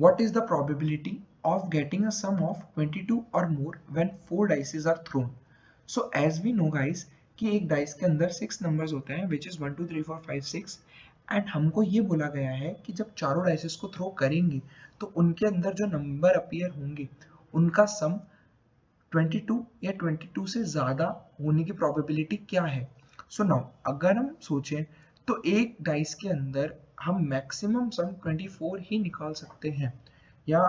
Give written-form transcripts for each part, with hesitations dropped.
what is the probability of getting a sum of 22 or more when 4 dices are thrown? So as we know guys कि एक dice के अंदर 6 numbers होते हैं which is 1 2 3 4 5 6 and हमको ये बोला गया है कि जब चारों डाइसेस को थ्रो करेंगे तो उनके अंदर जो नंबर अपीयर होंगे उनका सम 22 या 22 से ज़्यादा होने की प्रोबेबिलिटी क्या है। सो नाउ अगर हम सोचें तो एक डाइस के अंदर हम मैक्सिमम सम 24 ही निकाल सकते हैं, या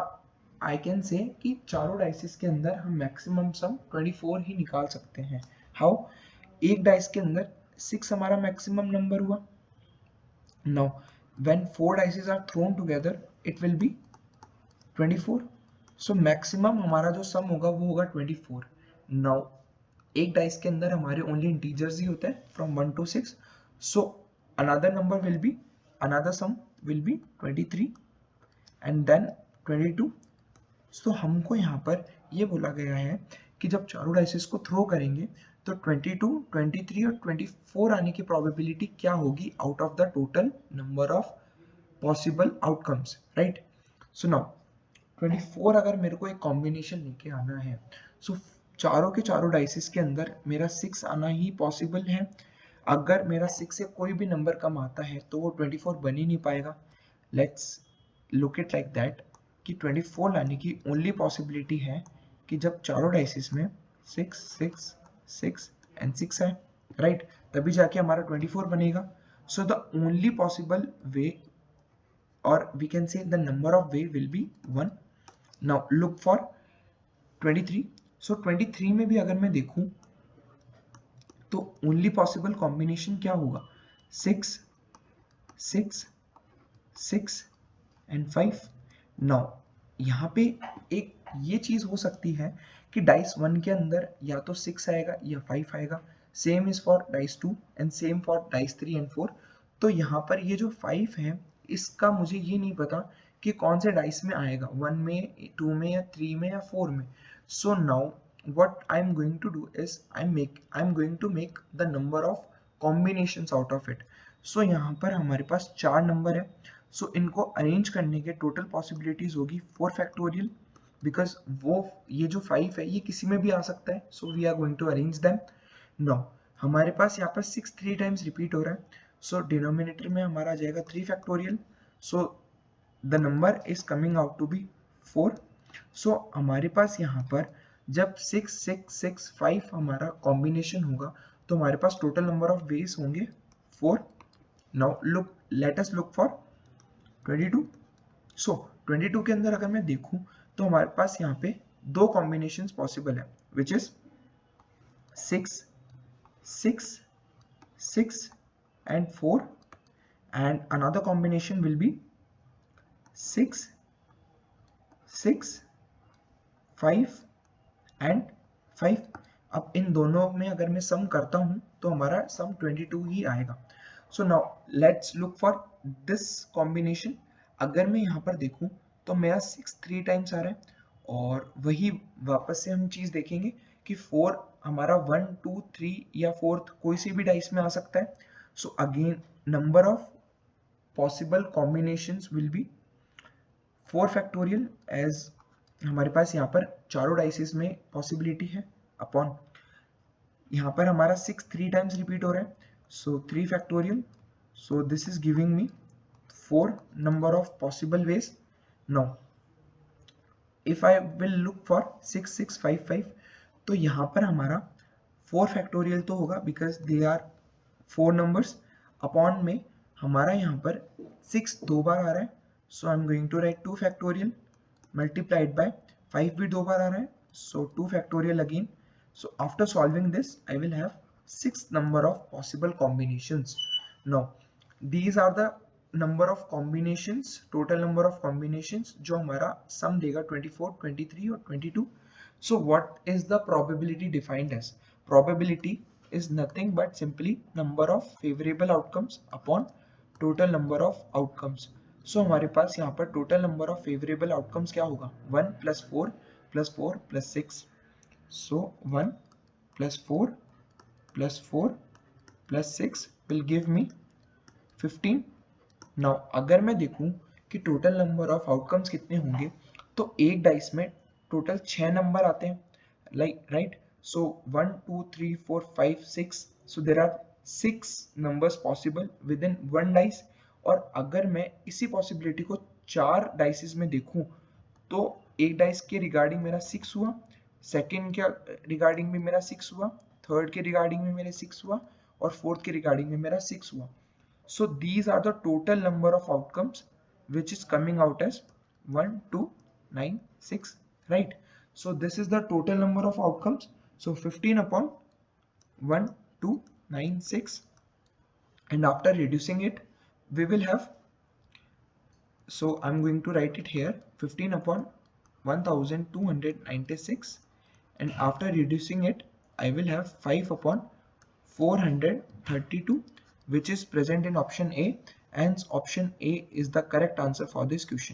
आई कैन से कि चारों डाइसेस के अंदर हम मैक्सिमम सम 24 ही निकाल सकते हैं। हाउ? एक डाइस के अंदर 6 हमारा मैक्सिमम नंबर हुआ। Now when 4 dices are thrown together it will be 24। So maximum हमारा जो सम होगा वो होगा 24। नाउ एक डाइस के अंदर हमारे ओनली इंटीजर्स ही होते हैं from 1 to 6, so another number will be, another sum will be 23 and then 22। So हमको यहाँ पर ये बोला गया है कि जब चारों डाइसेस को थ्रो करेंगे तो 22, 23 और 24 आने की प्रोबेबिलिटी क्या होगी out of the total number of possible outcomes, right? So now 24 अगर मेरे को एक कॉम्बिनेशन लेके आना है, सो चारों के चारों डाइसेस के अंदर मेरा 6 आना ही पॉसिबल है। अगर मेरा 6 से कोई भी नंबर कम आता है तो वो 24 बन ही नहीं पाएगा। Let's look it like that कि 24 लाने की ओनली पॉसिबिलिटी है कि जब चारों डाइसेस में 6 6 6 एंड 6 है, राइट? तभी जाके हमारा 24 बनेगा। So the only possible way or we can say the number of way will be 1. Now look for 23. So 23 में भी अगर मैं देखूं तो ओनली पॉसिबल कॉम्बिनेशन क्या होगा? 6 6 6 एंड 5। नाउ यहाँ पे एक ये चीज हो सकती है कि डाइस 1 के अंदर या तो 6 आएगा या 5 आएगा। Same is for dice 2 and same for dice 3 and 4। तो यहाँ पर ये जो 5 है इसका मुझे ये नहीं पता कि कौन से डाइस में आएगा, 1 में, 2 में या 3 में या 4 में। So now what I'm going to do is I'm going to make the number of combinations out of it. So यहाँ पर हमारे पास 4 नंबर है। सो इनको अरेंज करने के टोटल पॉसिबिलिटीज होगी 4 फैक्टोरियल, बिकॉज वो ये जो 5 है ये किसी में भी आ सकता है। So we are going to arrange them. Now हमारे पास यहाँ पर 6 3 टाइम्स रिपीट हो रहा है, सो डिनोमिनेटर में हमारा आ जाएगा 3 factorial. So the number is coming out to be 4। So हमारे पास यहाँ पर जब 6 6 6 5 हमारा कॉम्बिनेशन होगा तो हमारे पास टोटल नंबर ऑफ वेज होंगे 4। Now look, let us look for 22। सो 22 के अंदर अगर मैं देखूं तो हमारे पास यहाँ पे दो कॉम्बिनेशंस पॉसिबल है, which is 6 6 6 and 4, and another combination will be 6 6 5 and 5। अब इन दोनों में अगर मैं सम करता हूं तो हमारा सम 22 ही आएगा। So now let's look for this combination. अगर मैं यहाँ पर देखूं तो मेरा 6 3 टाइम्स आ रहा है, और वही वापस से हम चीज देखेंगे कि 4 हमारा 1 2 3 या 4th कोई सी भी डाइस में आ सकता है। So again number of possible combinations will be 4 factorial, as हमारे पास यहाँ पर चारों डाइसेस में पॉसिबिलिटी है अपॉन यहाँ पर हमारा 6 3 टाइम्स रिपीट हो रहा है, सो 3 factorial. So this is giving me 4 number of possible ways. Now if I will look for 6 6 5 5, तो यहाँ पर हमारा 4 फैक्टोरियल तो होगा because they are 4 numbers, upon में हमारा यहाँ पर 6 दो बार आ रहा है, so I am going to write 2 factorial multiplied by 5 भी दो बार आ रहा है, so 2 factorial again. So after solving this I will have 6 number of possible combinations. Now these are the number of combinations, total number of combinations जो हमारा sum देगा 24 23 और 22. So what is the probability defined as? Probability is nothing but simply number of favorable outcomes upon total number of outcomes. सो हमारे पास यहाँ पर total number of favourable outcomes क्या होगा? 1 + 4 + 4 + 6। सो 1 + 4 + 4 + 6 विल गिव मी 15। नाउ अगर मैं देखूं कि टोटल नंबर ऑफ आउटकम्स कितने होंगे, तो एक डाइस में टोटल 6 नंबर आते हैं, like right. So 1 2 3 4 5 6, so there are 6 numbers possible within one dice. और अगर मैं इसी पॉसिबिलिटी को 4 डाइसेस में देखूं, तो एक डाइस के रिगार्डिंग मेरा 6 हुआ, सेकेंड के रिगार्डिंग में मेरा 6 हुआ, थर्ड के रिगार्डिंग में मेरे 6 हुआ, और फोर्थ के रिगार्डिंग में मेरा 6 हुआ. So these are the total number of outcomes which is coming out as 1 2 9 6, right? So this is the total number of outcomes. So 15 upon 1 2 9 6, and after reducing it we will have, so I'm going to write it here, 15 upon 1296, and after reducing it I will have 5 upon 432, which is present in option A, and option A is the correct answer for this question.